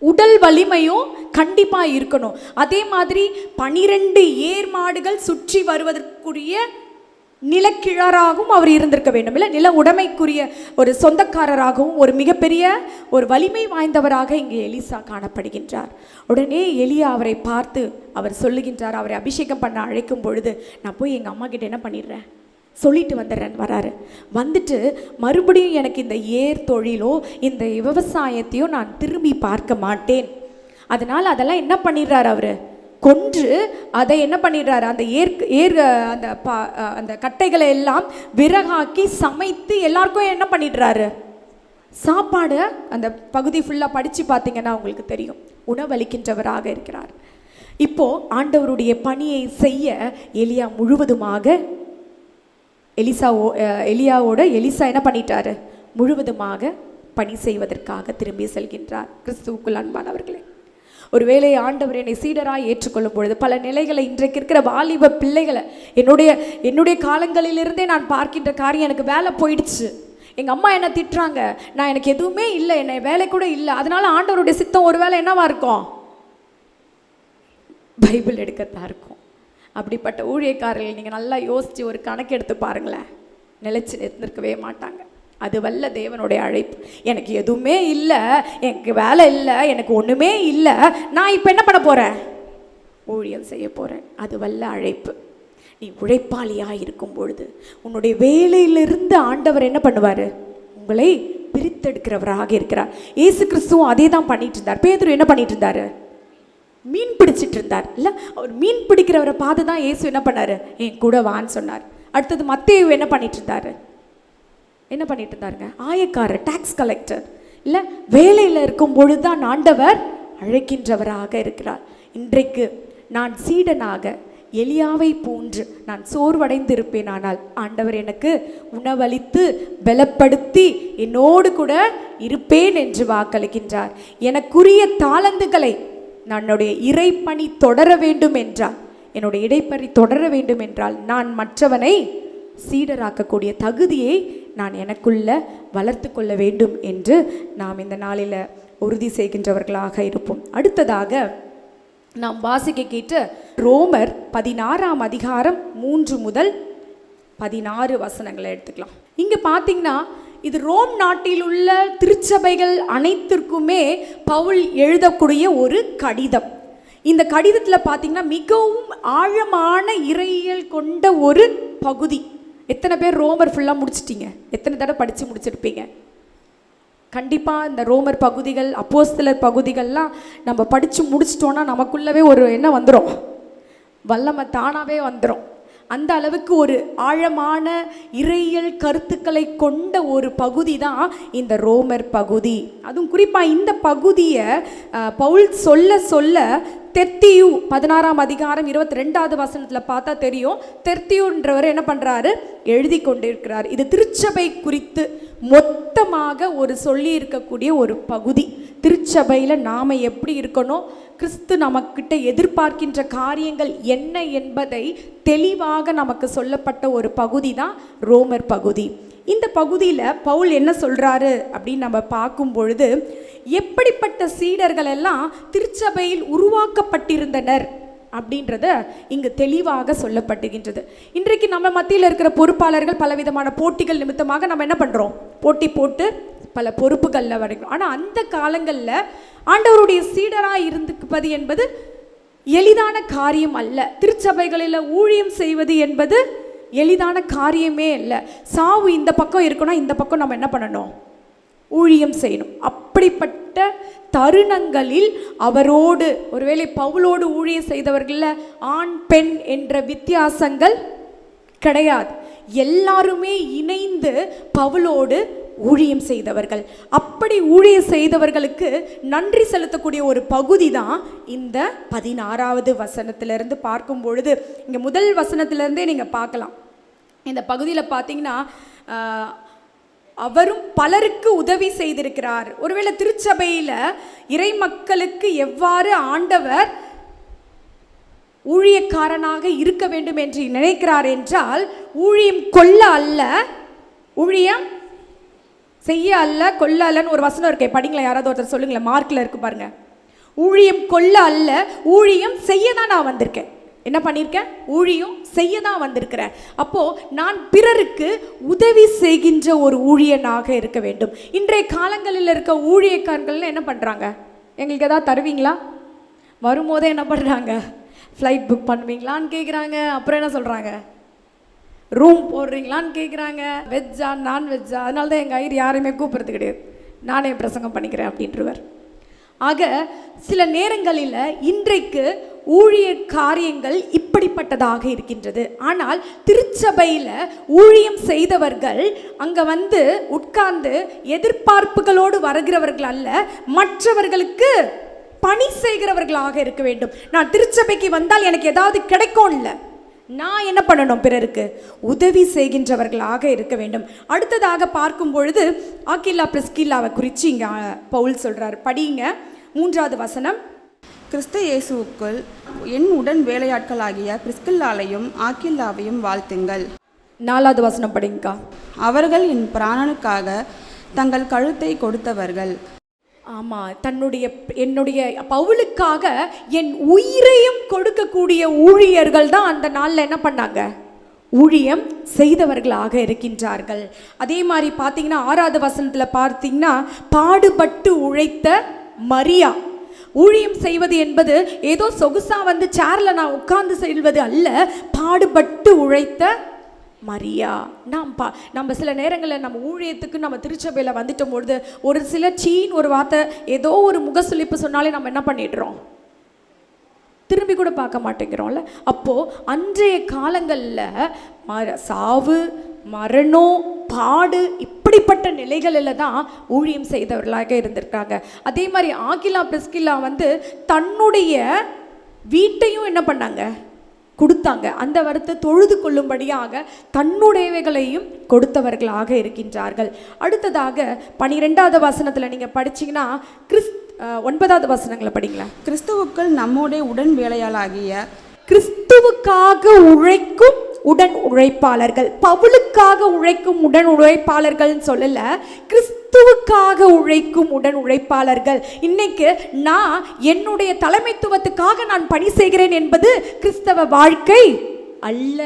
உடல் வலிமையும் கண்டிப்பா இருக்கணும். அதே மாதிரி 12 ஏர் மாடுகள் சுற்றி வருவதற்குரிய நிலக்கிழாராகவும் அவர் இருந்திருக்க வேண்டும். இல்லை, நில உடைமைக்குரிய ஒரு சொந்தக்காரராகவும் ஒரு மிகப்பெரிய ஒரு வலிமை வாய்ந்தவராக இங்கே எலிசா காணப்படுகின்றார். உடனே எலியா அவரை பார்த்து அவர் சொல்லுகின்றார், அவரை அபிஷேகம் பண்ண அழைக்கும் பொழுது, நான் போய் எங்கள் அம்மா கிட்ட என்ன பண்ணிடுறேன்? சொல்லிட்டு வராரு. வந்துட்டு மறுபடியும் எனக்கு இந்த ஏர் தொழிலோ இந்த விவசாயத்தையோ நான் திரும்பி பார்க்க மாட்டேன். அதனால் அதெல்லாம் என்ன பண்ணிடுறாரு அவர், கொன்று அதை என்ன பண்ணிடுறாரு, அந்த அந்த கட்டைகளை எல்லாம் விறகாக்கி சமைத்து எல்லாருக்கும் என்ன பண்ணிடுறாரு, சாப்பாடு. அந்த பகுதி ஃபுல்லாக படித்து பார்த்தீங்கன்னா உங்களுக்கு தெரியும், உணவளிக்கின்றவராக இருக்கிறார். இப்போ ஆண்டவருடைய பணியை செய்ய எலியா முழுவதுமாக எலிசா என்ன பண்ணிட்டாரு, முழுவதுமாக பணி செய்வதற்காக திரும்பி செல்கின்றார். கிறிஸ்துவுக்குள் அன்பானவர்களே, ஒருவேளை ஆண்டவர் என்னை சீடராக ஏற்றுக்கொள்ளும் பொழுது பல நிலைகளை, இன்றைக்கு இருக்கிற வாலிப பிள்ளைகளை என்னுடைய காலங்களிலிருந்தே நான் பார்க்கின்ற காரியம், எனக்கு வேலை போயிடுச்சு, எங்கள் அம்மா என்னை திட்டுறாங்க, நான் எனக்கு எதுவுமே இல்லை, என்னை வேலை கூட இல்லை, அதனால ஆண்டவருடைய சித்தம் ஒரு வேலை என்னவா இருக்கும், பைபிள் எடுக்கத்தான் இருக்கும். அப்படிப்பட்ட ஊழியக்காரர்கள் நீங்கள் நல்லா யோசித்து ஒரு கணக்கு எடுத்து பாருங்களேன், நிலைச்சு நிற்கவே மாட்டாங்க. அது வல்ல தேவனுடைய அழைப்பு. எனக்கு எதுவுமே இல்லை, எனக்கு வேலை இல்லை, எனக்கு ஒன்றுமே இல்லை, நான் இப்போ என்ன பண்ண போகிறேன், ஊழியம் செய்ய போகிறேன். அது வல்ல அழைப்பு. நீ உழைப்பாளியாக இருக்கும் பொழுது உன்னுடைய வேலையிலிருந்து ஆண்டவர் என்ன பண்ணுவார், உங்களை பிரித்தெடுக்கிறவராக இருக்கிறார். இயேசு கிறிஸ்துவும் அதே தான் பண்ணிட்டு இருந்தார். பேதுரு என்ன பண்ணிட்டு இருந்தார், மீன் பிடிச்சிட்டு இருந்தார் இல்லை, அவர் மீன் பிடிக்கிறவரை பார்த்து தான் இயேசு என்ன பண்ணார், என் கூட வான்னு சொன்னார். அடுத்தது மத்தேயு என்ன பண்ணிட்டு இருந்தாருங்க, ஆயக்காரர், டாக்ஸ் கலெக்டர் இல்லை, வேலையில் இருக்கும் பொழுது தான் ஆண்டவர் அழைக்கின்றவராக இருக்கிறார். இன்றைக்கு நான் சீடனாக எலியாவை போன்று நான் சோர்வடைந்து இருப்பேன், ஆனால் ஆண்டவர் எனக்கு உணவளித்து பலப்படுத்தி என்னோடு கூட இருப்பேன் என்று வாக்களிக்கின்றார். எனக்குரிய தாளந்துகளை என்னுடைய இறைப்பணி தொடர வேண்டும் என்றால், என்னுடைய இடைப்பணி தொடர வேண்டும் என்றால், நான் மற்றவனை சீடராக்கக்கூடிய தகுதியை நான் எனக்குள்ள வளர்த்து கொள்ள வேண்டும் என்று நாம் இந்த நாளில் உறுதி செய்கின்றவர்களாக இருப்போம். அடுத்ததாக நாம் வாசிக்க கேட்டு ரோமர் 16ஆம் அதிகாரம் 3 முதல் 16 வசனங்களை எடுத்துக்கலாம். இங்கே பார்த்தீங்கன்னா இது ரோம் நாட்டில் உள்ள திருச்சபைகள் அனைத்திற்குமே பவுல் எழுதக்கூடிய ஒரு கடிதம். இந்த கடிதத்தில் பார்த்தீங்கன்னா மிகவும் ஆழமான இறையியல் கொண்ட ஒரு பகுதி. எத்தனை பேர் ரோமர் ஃபுல்லாக முடிச்சிட்டிங்க, எத்தனை தடவை படித்து முடிச்சிருப்பீங்க? கண்டிப்பாக இந்த ரோமர் பகுதிகள், அப்போஸ்தலர் பகுதிகள்லாம் நம்ம படித்து முடிச்சிட்டோன்னா நமக்குள்ளவே ஒரு என்ன வந்துடும், வல்லமை தானாகவே வந்துடும். அந்த அளவுக்கு ஒரு ஆழமான இறையியல் கருத்துக்களை கொண்ட ஒரு பகுதி தான் இந்த ரோமர் பகுதி. அதுவும் குறிப்பாக இந்த பகுதியை பவுல் சொல்ல தெர்த்தியு 16ஆம் அதிகாரம் 22வது வசனத்தில் பார்த்தா தெரியும், தெர்த்தியுன்றவர் என்ன பண்ணுறாரு, எழுதி கொண்டிருக்கிறார். இது திருச்சபை குறித்து மொத்தமாக ஒரு சொல்லி இருக்கக்கூடிய ஒரு பகுதி. திருச்சபையில் நாம் எப்படி இருக்கணும், கிறிஸ்து நமக்கிட்ட எதிர்பார்க்கின்ற காரியங்கள் என்ன என்பதை தெளிவாக நமக்கு சொல்லப்பட்ட ஒரு பகுதி தான் ரோமர் பகுதி. இந்த பகுதியில் பவுல் என்ன சொல்கிறாரு அப்படின்னு நம்ம பார்க்கும் பொழுது, எப்படிப்பட்ட சீடர்கள் எல்லாம் திருச்சபையில் உருவாக்கப்பட்டிருந்தனர் அப்படின்றத இங்கு தெளிவாக சொல்லப்பட்டுகின்றது. இன்றைக்கு நம்ம மத்தியில் இருக்கிற பொறுப்பாளர்கள் பலவிதமான போட்டிகள் நிமித்தமாக நம்ம என்ன பண்ணுறோம், போட்டி போட்டு பல பொறுப்புகளில் வரைக்கும். ஆனால் அந்த காலங்களில் ஆண்டவருடைய சீடராக இருந்துப்பது என்பது எளிதான காரியம் அல்ல. திருச்சபைகளில் ஊழியம் செய்வது என்பது எளிதான காரியமே இல்லை. சாவு இந்த பக்கம் இருக்குன்னா இந்த பக்கம் நம்ம என்ன பண்ணணும், ஊழியம் செய்யணும். அப்படிப்பட்ட தருணங்களில் அவரோடு, ஒருவேளை பவுலோடு ஊழியம் செய்தவர்களில் ஆண் பெண் என்ற வித்தியாசங்கள் கிடையாது. எல்லாருமே இணைந்து பவுலோடு ஊழியம் செய்தவர்கள். அப்படி ஊழியம் செய்தவர்களுக்கு நன்றி செலுத்தக்கூடிய ஒரு பகுதி தான் இந்த 16வது வசனத்திலிருந்து பார்க்கும் பொழுது, இங்கே முதல் வசனத்திலிருந்தே நீங்கள் பார்க்கலாம். இந்த பகுதியில் பார்த்தீங்கன்னா அவரும் பலருக்கு உதவி செய்திருக்கிறார். ஒருவேளை திருச்சபையில் இறை மக்களுக்கு எவ்வாறு ஆண்டவர் ஊழியக்காரனாக இருக்க வேண்டும் என்று நினைக்கிறார் என்றால், ஊழியம் கொல்ல அல்ல, ஊழியம் செய்ய அல்ல, கொல்ல அல்லன்னு ஒரு வசனம் இருக்கே, படிங்களா யாராவது ஒருத்தர் சொல்லுங்களேன், மார்க்கில் இருக்கு பாருங்க. ஊழியம் கொல்ல அல்ல, ஊழியம் செய்ய தான் நான் வந்திருக்கேன். என்ன பண்ணியிருக்கேன், ஊழியம் செய்ய தான் வந்திருக்கிறேன். அப்போது நான் பிறருக்கு உதவி செய்கின்ற ஒரு ஊழியனாக இருக்க வேண்டும். இன்றைய காலங்களில் இருக்க ஊழியக்காரர்கள் என்ன பண்ணுறாங்க, எங்களுக்கு எதாவது தருவீங்களா, வரும்போதே என்ன பண்ணுறாங்க, ஃப்ளைட் புக் பண்ணுவீங்களான்னு கேட்குறாங்க. அப்புறம் என்ன சொல்கிறாங்க, ரூம் போடுறீங்களான்னு கேட்குறாங்க. வெஜ்ஜா நான்வெஜ்ஜா? அதனால தான் எங்கள் ஐயர் யாரையுமே கூப்பிட்றது கிடையாது, நானே பிரசங்கம் பண்ணிக்கிறேன் அப்படின்றவர். ஆக சில நேரங்களில் இன்றைக்கு ஊழிய காரியங்கள் இப்படிப்பட்டதாக இருக்கின்றது. ஆனால் திருச்சபையில் ஊழியம் செய்தவர்கள் அங்கே வந்து உட்கார்ந்து எதிர்பார்ப்புகளோடு வருகிறவர்கள் அல்ல, மற்றவர்களுக்கு பணி செய்கிறவர்களாக இருக்க வேண்டும். நான் திருச்சபைக்கு வந்தால் எனக்கு ஏதாவது கிடைக்கும் இல்லை, நான் என்ன பண்ணணும், பிறருக்கு உதவி செய்கின்றவர்களாக இருக்க வேண்டும். அடுத்ததாக பார்க்கும் பொழுது ஆக்கில்லா பிரிஸ்கில்லாவை குறித்து இங்கே பவுல் சொல்கிறார். படிங்க 3வது வசனம். கிறிஸ்து இயேசுவுக்குள் என் உடன் வேலையாட்களாகிய பிரிஸ்கில்லாவையும் ஆக்கில்லாவையும் வாழ்த்துங்கள். 4வது வசனம் படிங்கக்கா. அவர்கள் என் பிராணனுக்காக தங்கள் கழுத்தை கொடுத்தவர்கள். ஆமாம், என்னுடைய பவுலுக்காக என் உயிரையும் கொடுக்கக்கூடிய ஊழியர்கள் தான் அந்த நாளில் என்ன பண்ணாங்க, ஊழியம் செய்தவர்களாக இருக்கின்றார்கள். அதே மாதிரி பார்த்தீங்கன்னா 6வது வசனத்தில் பார்த்தீங்கன்னா பாடுபட்டு உழைத்த மரியா. ஊழியம் செய்வது என்பது ஏதோ சொகுசா வந்து சேர்ல நான் உட்கார்ந்து செய்வது அல்ல, பாடுபட்டு உழைத்த மரியா. நம்ம சில நேரங்களில் நம்ம ஊழியத்துக்கு நம்ம திருச்சபையில் வந்துட்டும் பொழுது ஒரு சில ஒரு வார்த்தை ஏதோ ஒரு முகசுளிப்பு சொன்னாலே நம்ம என்ன பண்ணிடுறோம், திரும்பி கூட பார்க்க மாட்டேங்கிறோம்ல. அப்போது அன்றைய காலங்களில் சாவு, மரணம், பாடு, இப்படிப்பட்ட நிலைகளில் தான் ஊழியம் செய்தவர்களாக இருந்திருக்காங்க. அதே மாதிரி ஆக்கில்லா பிரிஸ்கில்லா வந்து தன்னுடைய வீட்டையும் என்ன பண்ணாங்க, கொடுத்தாங்க. அந்த வருத்தை தொழுது கொள்ளும்படியாக தன்னுடையவைகளையும் கொடுத்தவர்களாக இருக்கின்றார்கள். அடுத்ததாக 12வது வசனத்தில் நீங்கள் படிச்சிங்கன்னா 9வது வசனங்களை படிங்களேன். கிறிஸ்துவுக்குள் நம்முடைய உடன் வேலையாளாகிய, கிறிஸ்துவுக்காக உழைக்கும் உடன் உழைப்பாளர்கள். பவுலுக்காக உழைக்கும் உடன் உழைப்பாளர்கள் சொல்லல, கிறிஸ்துவுக்காக உழைக்கும் உடன் உழைப்பாளர்கள். இன்னைக்கு நான் என்னுடைய தலைமைத்துவத்துக்காக நான் பணி செய்கிறேன் என்பது கிறிஸ்தவ வாழ்க்கை அல்ல.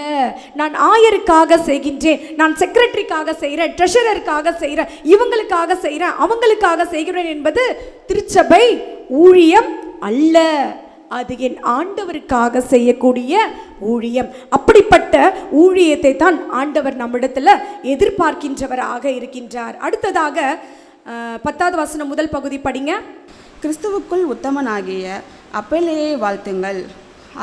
நான் ஆயருக்காக செய்கின்றேன், நான் செக்ரட்டரிக்காக செய்கிறேன், ட்ரெஷரருக்காக செய்கிறேன், இவங்களுக்காக செய்கிறேன், அவங்களுக்காக செய்கிறேன் என்பது திருச்சபை ஊழியம் அல்ல. அது என் ஆண்டவருக்காக செய்யக்கூடிய ஊழியம். அப்படிப்பட்ட ஊழியத்தை தான் ஆண்டவர் நம்மிடத்தில் எதிர்பார்க்கின்றவராக இருக்கின்றார். அடுத்ததாக 10வது வசனம் முதல் பகுதி படிங்க. கிறிஸ்துவுக்குள் உத்தமனாகிய அப்பெல்லையை வாழ்த்துங்கள்,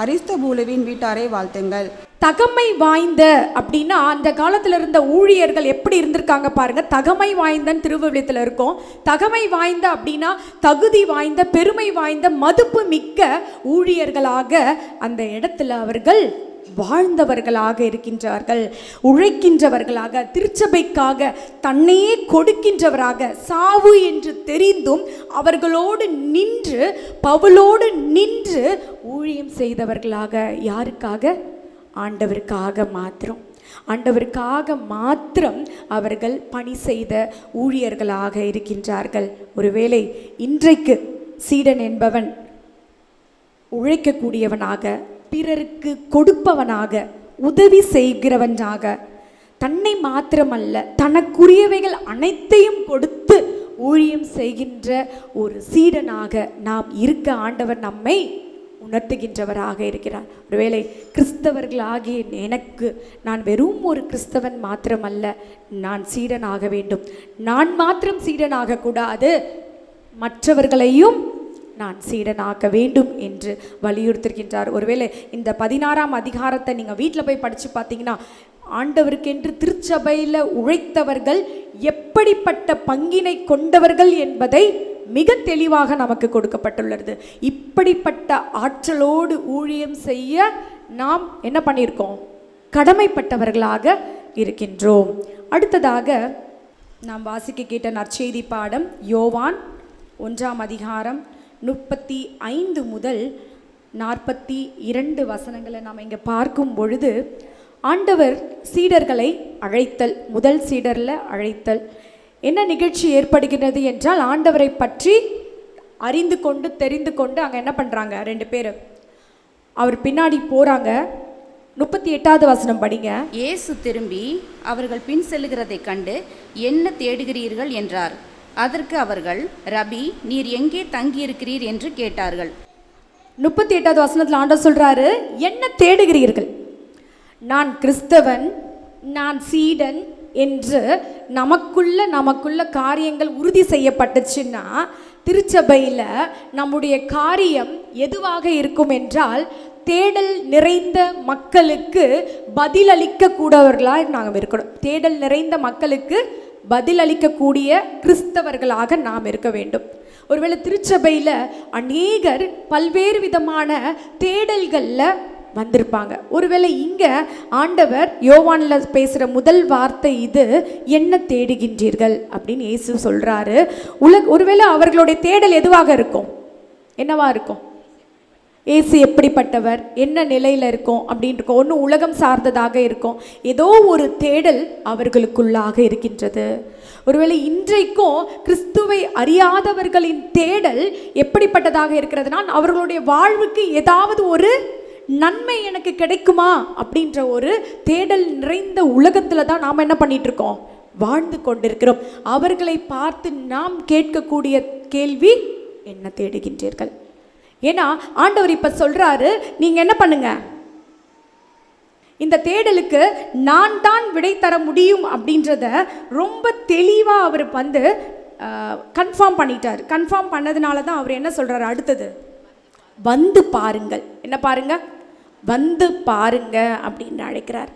அரிஸ்தபூலுவின் வீட்டாரை வாழ்த்துங்கள். தகமை வாய்ந்த அப்படின்னா அந்த காலத்தில் இருந்த ஊழியர்கள் எப்படி இருந்திருக்காங்க பாருங்க. தகமை வாய்ந்தன்னு திருவிழத்தில் இருக்கும். தகமை வாய்ந்த அப்படின்னா தகுதி வாய்ந்த, பெருமை வாய்ந்த, மதிப்பு மிக்க ஊழியர்களாக அந்த இடத்துல அவர்கள் வாழ்ந்தவர்களாக இருக்கின்றார்கள். உழைக்கின்றவர்களாக, திருச்சபைக்காக தன்னையே கொடுக்கின்றவராக, சாவு என்று தெரிந்தும் அவர்களோடு நின்று, பவுலோடு நின்று ஊழியம் செய்தவர்களாக. யாருக்காக? ஆண்டவருக்காக மாத்திரம். ஆண்டவருக்காக மாத்திரம் அவர்கள் பணி செய்த ஊழியர்களாக இருக்கின்றார்கள். ஒருவேளை இன்றைக்கு சீடன் என்பவன் உழைக்கக்கூடியவனாக, பிறருக்கு கொடுப்பவனாக, உதவி செய்கிறவனாக, தன்னை மாத்திரமல்ல தனக்குரியவைகள் அனைத்தையும் கொடுத்து ஊழியம் செய்கின்ற ஒரு சீடனாக நாம் இருக்க ஆண்டவர் நம்மை உணர்த்துகின்றவராக இருக்கிறார். ஒருவேளை கிறிஸ்தவர்களாகிய எனக்கு நான் வெறும் ஒரு கிறிஸ்தவன் மாத்திரமல்ல, நான் சீடனாக வேண்டும். நான் மாத்திரம் சீடனாக கூடாது, மற்றவர்களையும் நான் சீடனாக்க வேண்டும் என்று வலியுறுத்துகின்றார். ஒருவேளை இந்த 16ஆம் அதிகாரத்தை நீங்கள் வீட்டில் போய் படித்து பார்த்தீங்கன்னா, ஆண்டவருக்கென்று திருச்சபையில் உழைத்தவர்கள் எப்படிப்பட்ட பங்கினை கொண்டவர்கள் என்பதை மிக தெளிவாக நமக்கு கொடுக்கப்பட்டுள்ளது. இப்படிப்பட்ட ஆற்றலோடு ஊழியம் செய்ய நாம் என்ன பண்ணியிருக்கோம்? கடமைப்பட்டவர்களாக இருக்கின்றோம். அடுத்ததாக நாம் வாசிக்க கேட்ட நற்செய்தி பாடம் யோவான் 1ஆம் அதிகாரம் 35 முதல் 42 வசனங்களை நாம் இங்கே பார்க்கும் பொழுது, ஆண்டவர் சீடர்களை அழைத்தல், முதல் சீடரில் அழைத்தல். என்ன நிகழ்ச்சி ஏற்படுகிறது என்றால், ஆண்டவரை பற்றி அறிந்து கொண்டு தெரிந்து கொண்டு அங்கே என்ன பண்ணுறாங்க, 2 பேர் அவர் பின்னாடி போகிறாங்க. 38வது வசனம் படிங்க. இயேசு திரும்பி அவர்கள் பின் செல்லுகிறதை கண்டு, என்ன தேடுகிறீர்கள் என்றார். அதற்கு அவர்கள், ரபி, நீர் எங்கே தங்கியிருக்கிறீர் என்று கேட்டார்கள். 38வது வசனத்தில் ஆண்டவர் சொல்கிறாரு, என்ன தேடுகிறீர்கள்? நான் கிறிஸ்தவன், நான் சீடன் என்று நமக்குள்ள காரியங்கள் உறுதி செய்யப்பட்டுச்சுன்னா திருச்சபையில் நம்முடைய காரியம் எதுவாக இருக்கும் என்றால், தேடல் நிறைந்த மக்களுக்கு பதிலளிக்க கூடவர்களாக நாம் இருக்கணும். தேடல் நிறைந்த மக்களுக்கு பதிலளிக்கக்கூடிய கிறிஸ்தவர்களாக நாம் இருக்க வேண்டும். ஒருவேளை திருச்சபையில் அநேகர் பல்வேறு விதமான தேடல்களில் வந்திருப்பாங்க. ஒருவேளை இங்கே ஆண்டவர் யோவானில் பேசுகிற முதல் வார்த்தை இது, என்ன தேடுகின்றீர்கள் அப்படின்னு இயேசு சொல்கிறாரு. ஒருவேளை அவர்களுடைய தேடல் எதுவாக இருக்கும்? என்னவா இருக்கும்? இயேசு எப்படிப்பட்டவர், என்ன நிலையில் இருக்கும் அப்படின்னு இருக்கும். ஒன்று உலகம் சார்ந்ததாக இருக்கும், ஏதோ ஒரு தேடல் அவர்களுக்குள்ளாக இருக்கின்றது. ஒருவேளை இன்றைக்கும் கிறிஸ்துவை அறியாதவர்களின் தேடல் எப்படிப்பட்டதாக இருக்கிறதுனா, அவர்களுடைய வாழ்வுக்கு ஏதாவது ஒரு நன்மை எனக்கு கிடைக்குமா அப்படின்ற ஒரு தேடல் நிறைந்த உலகத்தில் தான் நாம் என்ன பண்ணிட்டு இருக்கோம், வாழ்ந்து கொண்டிருக்கிறோம். அவர்களை பார்த்து நாம் கேட்கக்கூடிய கேள்வி, என்ன தேடுகின்றீர்கள்? ஏன்னா ஆண்டவர் இப்ப சொல்றாரு, நீங்க என்ன பண்ணுங்க, இந்த தேடலுக்கு நான் தான் விடை தர முடியும் அப்படின்றத ரொம்ப தெளிவாக அவர் வந்து கன்ஃபார்ம் பண்ணிட்டார். கன்ஃபார்ம் பண்ணதுனால தான் அவர் என்ன சொல்றாரு, அடுத்தது வந்து பாருங்கள். என்ன பாருங்க? வந்து பாருங்க அப்படின்னு அழைக்கிறார்.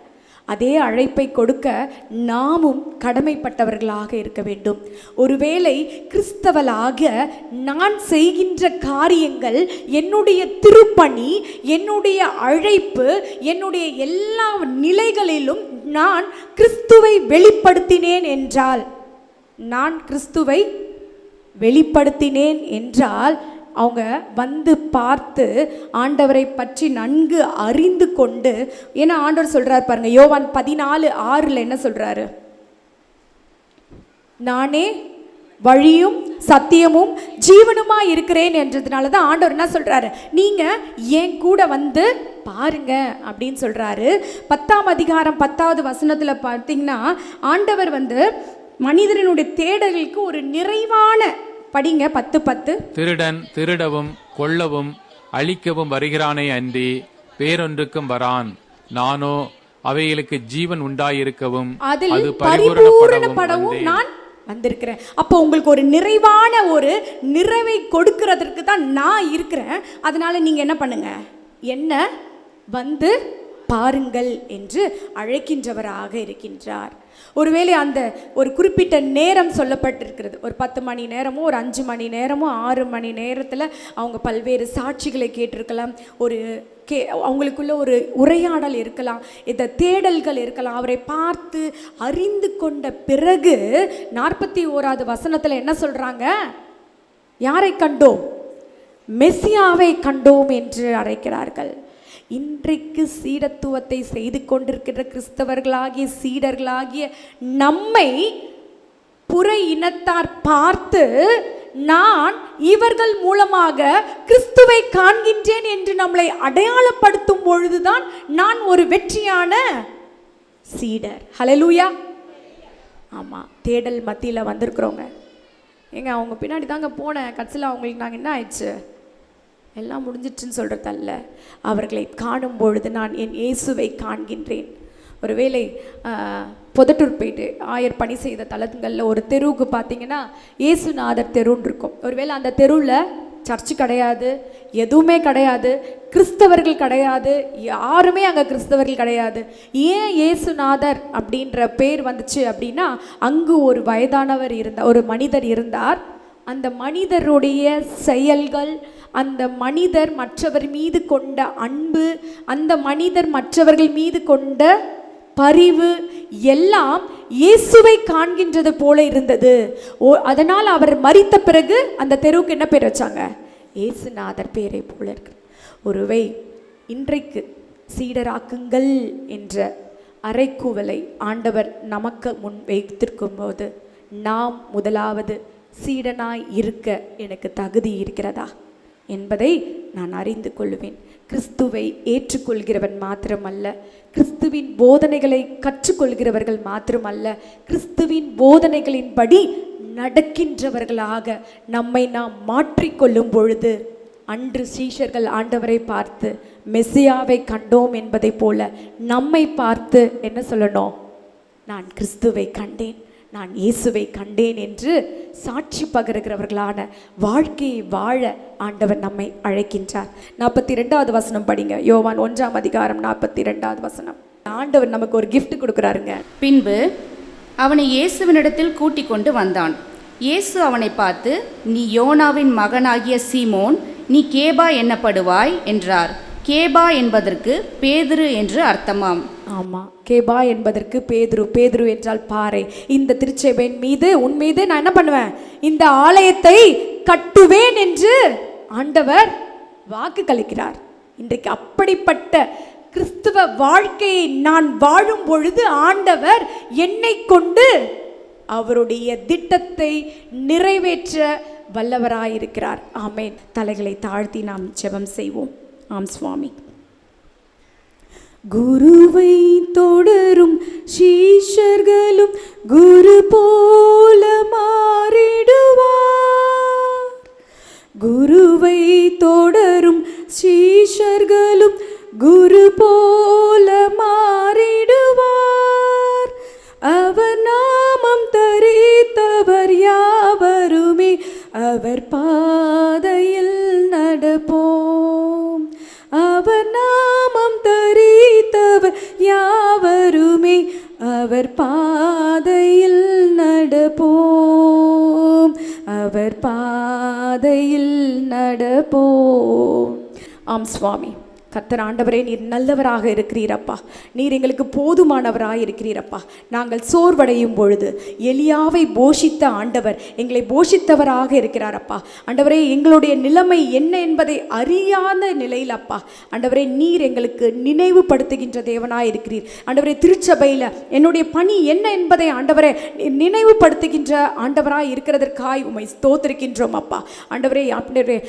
அதே அழைப்பை கொடுக்க நாமும் கடமைப்பட்டவர்களாக இருக்க வேண்டும். ஒருவேளை கிறிஸ்தவளாக நான் செய்கின்ற காரியங்கள், என்னுடைய திருப்பணி, என்னுடைய அழைப்பு, என்னுடைய எல்லா நிலைகளிலும் நான் கிறிஸ்துவை வெளிப்படுத்தினேன் என்றால், அவங்க வந்து பார்த்து ஆண்டவரை பற்றி நன்கு அறிந்து கொண்டு, ஏன்னா ஆண்டவர் சொல்றார் பாருங்க, யோவான் 14:6 என்ன சொல்றாரு, நானே வழியும் சத்தியமும் ஜீவனுமா இருக்கிறேன் என்றதுனால தான் ஆண்டவர் என்ன சொல்றாரு, நீங்க என் கூட வந்து பாருங்க அப்படின்னு சொல்றாரு. 10ஆம் அதிகாரம் 10வது வசனத்துல பார்த்தீங்கன்னா ஆண்டவர் வந்து மனிதனுடைய தேடலுக்கு ஒரு நிறைவான, படிங்க 10:10, திருடன் திருடவும் கொல்லவும் அழிக்கவும் வருகிறானே அன்றி வேறொன்றுக்கும் வரான், நானோ அவைகளுக்கு ஜீவன் உண்டாயிருக்கவும் அது பரிபூரணப்படவும் நான் வந்திருக்கிறேன். அப்போ உங்களுக்கு ஒரு நிறைவான ஒரு நிறைவை கொடுக்கிறதுக்கு தான் நான் இருக்கிறேன். அதனால நீங்க என்ன பண்ணுங்க, என்ன வந்து பாருங்கள் என்று அழைக்கின்றவராக இருக்கின்றார். ஒருவேளை அந்த ஒரு குறிப்பிட்ட நேரம் சொல்லப்பட்டிருக்கிறது, ஒரு 10 மணி நேரமோ ஒரு 5 மணி நேரமோ 6 மணி நேரத்தில் அவங்க பல்வேறு சாட்சிகளை கேட்டிருக்கலாம், அவங்களுக்குள்ள ஒரு உரையாடல் இருக்கலாம், இந்த தேடல்கள் இருக்கலாம். அவரை பார்த்து அறிந்து கொண்ட பிறகு 41வது வசனத்தில் என்ன சொல்றாங்க, யாரை கண்டோம், மெசியாவை கண்டோம் என்று அழைக்கிறார்கள். இன்றைக்கு சீடத்துவத்தை செய்து கொண்டிருக்கிற கிறிஸ்தவர்களாகிய சீடர்களாகிய நம்மை புற இனத்தார் பார்த்து, நான் இவர்கள் மூலமாக கிறிஸ்துவை காண்கின்றேன் என்று நம்மளை அடையாளப்படுத்தும் பொழுதுதான் நான் ஒரு வெற்றியான சீடர். ஹல்லேலூயா. ஆமா, தேடல் மத்தியில் வந்திருக்கிறோங்க. ஏங்க அவங்க பின்னாடி தாங்க போனேன், கடைசியில் அவங்களுக்கு நாங்கள் என்ன ஆயிடுச்சு, எல்லாம் முடிஞ்சிடுச்சுன்னு சொல்கிறதல்ல, அவர்களை காணும் பொழுது நான் என் இயேசுவை காண்கின்றேன். ஒருவேளை புதட்டூர் போயிட்டு ஆயர் பணி செய்த தலங்களில் ஒரு தெருவுக்கு பார்த்தீங்கன்னா இயேசுநாதர் தெருன்னு இருக்கும். ஒருவேளை அந்த தெருவில் சர்ச்சு கிடையாது, எதுவுமே கிடையாது, கிறிஸ்தவர்கள் கிடையாது, யாருமே அங்கே கிறிஸ்தவர்கள் கிடையாது. ஏன் இயேசுநாதர் அப்படின்ற பேர் வந்துச்சு அப்படின்னா, அங்கு ஒரு வயதானவர் இருந்தார், ஒரு மனிதர் இருந்தார். அந்த மனிதருடைய செயல்கள், அந்த மனிதர் மற்றவர் மீது கொண்ட அன்பு, அந்த மனிதர் மற்றவர்கள் மீது கொண்ட பரிவு எல்லாம் இயேசுவை காண்கின்றது போல இருந்தது. அதனால் அவர் மரித்த பிறகு அந்த தெருவுக்கு என்ன பேர் வச்சாங்க, இயேசுநாதர் பேரை போல இருக்கு. ஒருவை இன்றைக்கு சீடராக்குங்கள் என்ற அறைக்கூவலை ஆண்டவர் நமக்கு முன் வைத்திருக்கும் போது, நாம் முதலாவது சீடனாய் இருக்க எனக்கு தகுதி இருக்கிறதா என்பதை நான் அறிந்து கொள்வேன். கிறிஸ்துவை ஏற்றுக்கொள்கிறவன் மாத்திரமல்ல, கிறிஸ்துவின் போதனைகளை கற்றுக்கொள்கிறவர்கள் மாத்திரமல்ல, கிறிஸ்துவின் போதனைகளின்படி நடக்கின்றவர்களாக நம்மை நாம் மாற்றிக்கொள்ளும் பொழுது, அன்று சீஷர்கள் ஆண்டவரை பார்த்து மெசியாவை கண்டோம் என்பதை போல நம்மை பார்த்து என்ன சொல்லணும், நான் கிறிஸ்துவை கண்டேன், நான் இயேசுவை கண்டேன் என்று சாட்சி பகருகிறவர்களான வாழ்க்கையை வாழ ஆண்டவர் நம்மை அழைக்கின்றார். 42வது வசனம் படிங்க. யோவான் 1ஆம் அதிகாரம் 42வது வசனம். ஆண்டவர் நமக்கு ஒரு gift கொடுக்குறாருங்க. பின்பு அவனை இயேசுவினிடத்தில் கூட்டிக் கொண்டு வந்தான். இயேசு அவனை பார்த்து, நீ யோனாவின் மகனாகிய சீமோன், நீ கேபா என்னப்படுவாய் என்றார். கேபா என்பதற்கு பேதுரு என்று அர்த்தமாம். ஆமாம், கேபா என்பதற்கு பேதுரு. பேதுரு என்றால் பாறை. இந்த திருச்சபையின் மீது உன் மீது நான் என்ன பண்ணுவேன், இந்த ஆலயத்தை கட்டுவேன் என்று ஆண்டவர் வாக்கு கலிக்கிறார். இன்றைக்கு அப்படிப்பட்ட கிறிஸ்துவ வாழ்க்கையை நான் வாழும் பொழுது ஆண்டவர் என்னை கொண்டு அவருடைய திட்டத்தை நிறைவேற்ற வல்லவராயிருக்கிறார். ஆமென். தலைகளை தாழ்த்தி நாம் ஜெபம் செய்வோம். ஆம் சுவாமி. குருவை தொடரும் சீஷர்களும் குரு போல மாறிடுவார். குருவை தொடரும் சீஷர்களும் குரு போல மாறிடுவார். அவர் நாமம் தரித்தவர் யாவருமே அவர் பாதையில் நடப்போம். அவர் நாமம் தரித்தவர் யாவருமே அவர் பாதையில் நடப்போம். அவர் பாதையில் நடப்போம். ஆம் சுவாமி. கர்த்தர் ஆண்டவரே, நீர் நல்லவராக இருக்கிறீரப்பா. நீர் எங்களுக்கு போதுமானவராக இருக்கிறீரப்பா. நாங்கள் சோர்வடையும் பொழுது எலியாவை போஷித்த ஆண்டவர் எங்களை போஷித்தவராக இருக்கிறாரப்பா. ஆண்டவரே, எங்களுடைய நிலைமை என்ன என்பதை அறியாத நிலையில் அப்பா ஆண்டவரே நீர் எங்களுக்கு நினைவுபடுத்துகின்ற தேவனாக இருக்கிறீர். ஆண்டவரே, திருச்சபையில் என்னுடைய பணி என்ன என்பதை ஆண்டவரே நினைவுபடுத்துகின்ற ஆண்டவராக இருக்கிறதற்காய் உம்மை ஸ்தோத்திரிக்கின்றோம் அப்பா. ஆண்டவரே, ஆண்டவரே,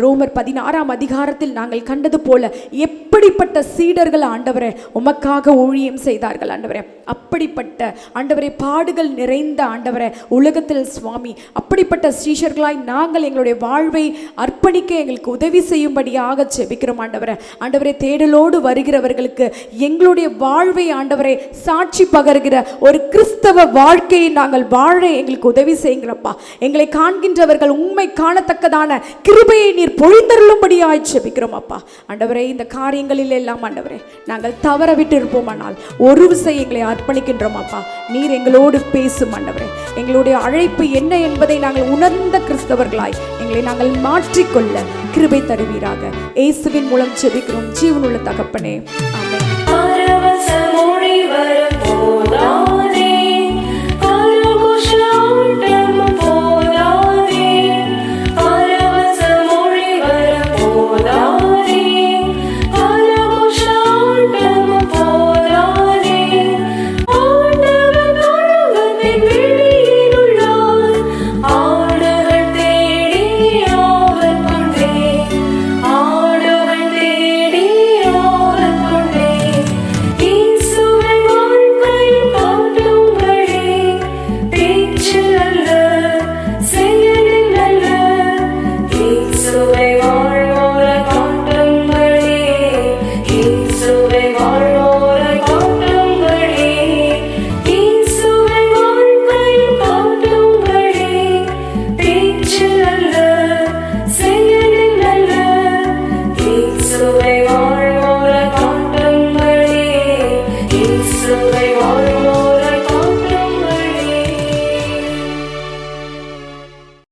ரோமர் 16ஆம் அதிகாரத்தில் நாங்கள் கண்டது போல எப்படிப்பட்ட சீடர்கள் ஆண்டவரே உமக்காக ஊழியம் செய்தார்கள் ஆண்டவரே. அப்படிப்பட்ட ஆண்டவரே பாடுகள் நிறைந்த ஆண்டவரே உலகத்தில் சுவாமி அப்படிப்பட்ட சீஷர்களாய் நாங்கள் எங்களுடைய வாழ்வை அர்ப்பணிக்க எங்களுக்கு உதவி செய்யும்படியாக ஜெபிக்கிறோம் ஆண்டவரே. ஆண்டவரே, தேடலோடு வருகிறவர்களுக்கு எங்களுடைய வாழ்வை ஆண்டவரே சாட்சி பகர்கிற ஒரு கிறிஸ்தவ வாழ்க்கையை நாங்கள் வாழ எங்களுக்கு உதவி செய்யுங்களப்பா. எங்களை காண்கின்றவர்கள் உண்மை காணத்தக்கதான கிருபையை நீர் பொழிந்தருளும்படியாய் ஜெபிக்கிறோம் அப்பா. ஆண்டவரே, இந்த காரியங்களில் எல்லாம் ஆண்டவரே நாங்கள் தவற விட்டு இருப்போமானால் ஒரு விசை எங்களை அர்ப்பணிக்கின்றோம் அப்பா. நீர் எங்களோடு பேசும் ஆண்டவரே. எங்களுடைய அழைப்பு என்ன என்பதை நாங்கள் உணர்ந்த கிறிஸ்தவர்களாய் எங்களை நாங்கள் மாற்றிக்கொள்ள கிருபை தருவீராக. இயேசுவின் மூலம் ஜெபிக்கிறோம் ஜீவனுள்ள தகப்பனே, ஆமென். Way